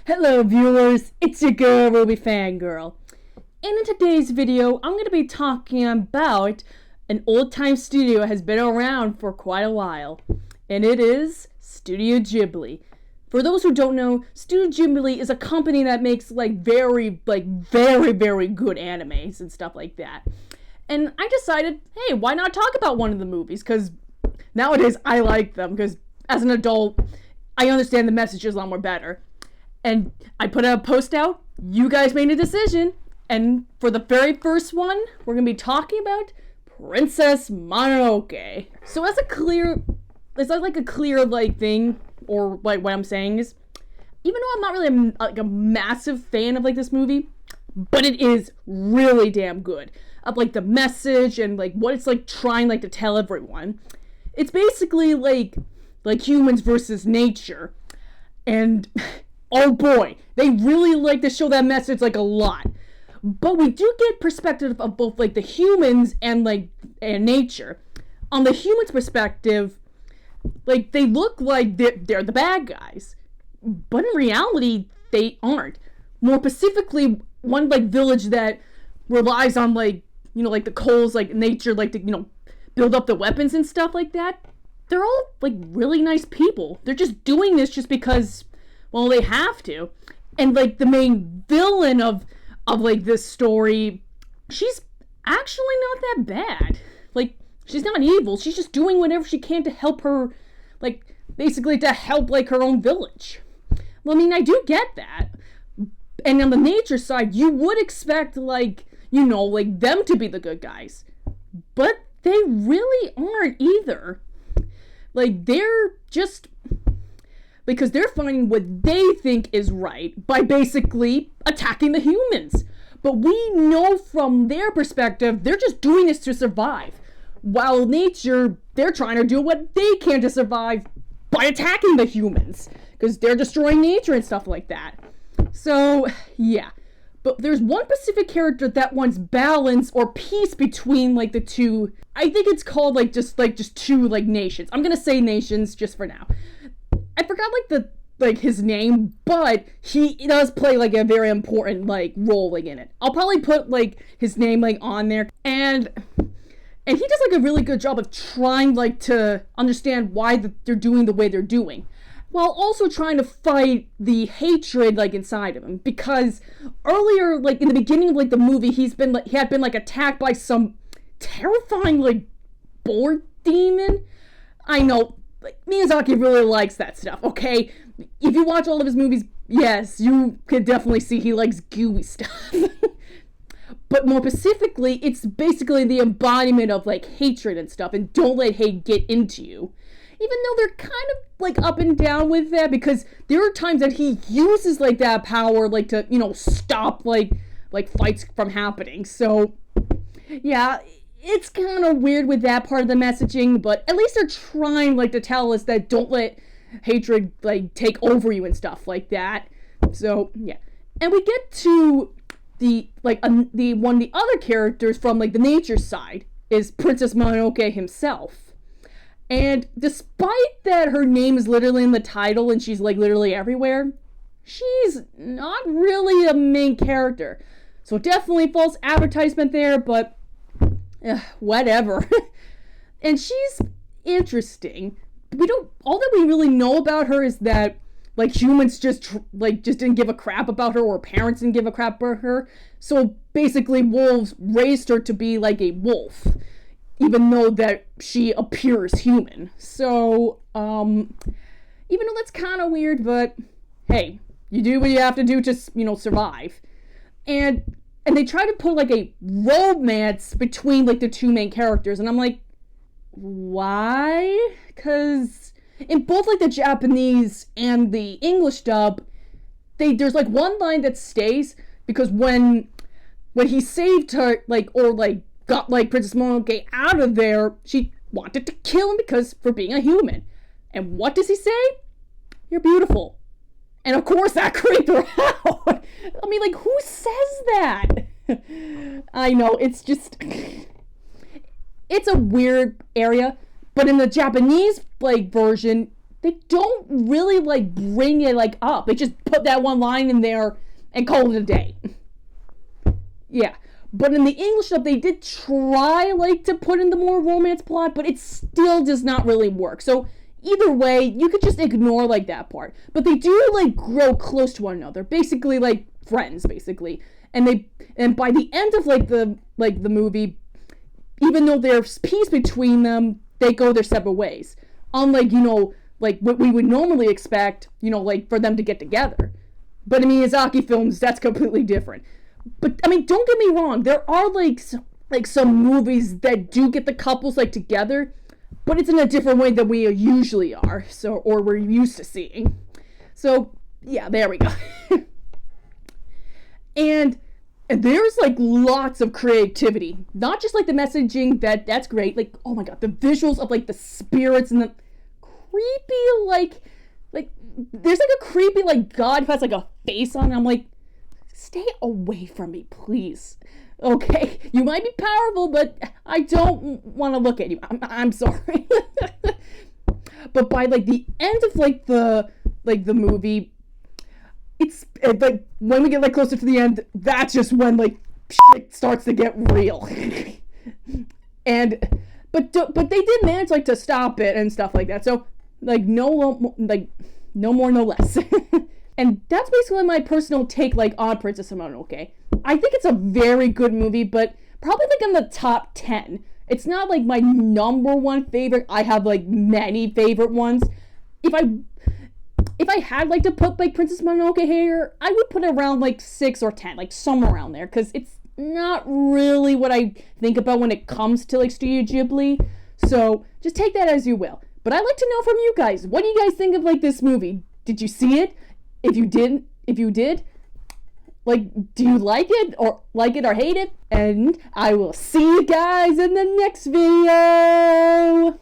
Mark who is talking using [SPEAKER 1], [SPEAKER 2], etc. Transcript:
[SPEAKER 1] Hello viewers, it's your girl Ruby Fangirl. And in today's video, I'm going to be talking about an old-time studio that has been around for quite a while. And it is Studio Ghibli. For those who don't know, Studio Ghibli is a company that makes very good animes and stuff like that. And I decided, hey, why not talk about one of the movies? Because nowadays I like them, because as an adult, I understand the messages a lot more better. And I put a post out, you guys made a decision, and for the very first one, we're going to be talking about Princess Mononoke. So as a clear thing, or what I'm saying is, even though I'm not really a massive fan of this movie, but it is really damn good. Of the message and what it's trying to tell everyone. It's basically like humans versus nature. And oh boy, they really like to show that message a lot. But we do get perspective of both the humans and nature. On the humans' perspective, they look like they're the bad guys. But in reality, they aren't. More specifically, one village that relies on the coals, nature, to build up the weapons and stuff like that. They're all really nice people. They're just doing this just because, well, they have to. And the main villain of this story, she's actually not that bad. She's not evil. She's just doing whatever she can to help her, basically to help her own village. Well, I mean, I do get that. And on the nature side, you would expect them to be the good guys. But they really aren't either. They're just, because they're finding what they think is right by basically attacking the humans. But we know from their perspective, they're just doing this to survive. While nature, they're trying to do what they can to survive by attacking the humans. Because they're destroying nature and stuff like that. So, yeah. But there's one specific character that wants balance or peace between the two. I think it's called just two nations. I'm gonna say nations just for now. I forgot his name, but he does play a very important role in it. I'll probably put his name on there, and he does a really good job of trying to understand why they're doing the way they're doing, while also trying to fight the hatred inside of him. Because earlier, in the beginning of the movie, he had been attacked by some terrifying boar demon. I know, Miyazaki really likes that stuff, okay? If you watch all of his movies, yes, you could definitely see he likes gooey stuff. But more specifically, it's basically the embodiment of hatred and stuff, and don't let hate get into you. Even though they're kind of up and down with that, because there are times that he uses that power to stop fights from happening. So yeah, it's kind of weird with that part of the messaging, but at least they're trying to tell us that don't let hatred take over you and stuff like that. So yeah, and we get to the one of the other characters from the nature side is Princess Mononoke himself. And despite that her name is literally in the title and she's literally everywhere, she's not really a main character. So definitely false advertisement there, but whatever. And she's interesting. All that we really know about her is that humans just didn't give a crap about her, or parents didn't give a crap about her. So basically wolves raised her to be a wolf, even though that she appears human. So, even though that's kind of weird, but hey, you do what you have to do to, survive. And they try to put a romance between the two main characters, and I'm why? Because in both the Japanese and the English dub, there's one line that stays, because when he saved her, got Princess Mononoke out of there, she wanted to kill him for being a human. And what does he say? You're beautiful. And of course that creeped her out. I mean, who says that? I know, it's just, it's a weird area. But in the Japanese version, they don't really like bring it like up. They just put that one line in there and call it a day. Yeah. But in the English dub, they did try like to put in the more romance plot, but it still does not really work. So either way, you could just ignore like that part. But they do like grow close to one another, basically like friends, basically. And by the end of like the movie, even though there's peace between them, they go their separate ways. Unlike, like what we would normally expect, like for them to get together. But in Miyazaki films, that's completely different. But I mean, don't get me wrong, there are like some movies that do get the couples like together, but it's in a different way than we usually are, or we're used to seeing. So yeah, there we go. And there's like lots of creativity, not just like the messaging that's great. Like, oh my god, the visuals of like the spirits and the creepy like there's like a creepy like god who has like a face on. I'm like, stay away from me, please. Okay, you might be powerful, but I don't want to look at you. I'm sorry. But by like the end of like the movie, it's like when we get like closer to the end, that's just when like shit starts to get real. But they did manage like to stop it and stuff like that. So like no more, no less. And that's basically my personal take like on Princess Mononoke. I think it's a very good movie, but probably like in the top 10. It's not like my number one favorite. I have like many favorite ones. If I had like to put like Princess Mononoke here, I would put it around like 6 or 10, like somewhere around there, because it's not really what I think about when it comes to like Studio Ghibli. So just take that as you will. But I'd like to know from you guys, what do you guys think of like this movie? Did you see it? If you did, like, do you like it or hate it? And I will see you guys in the next video.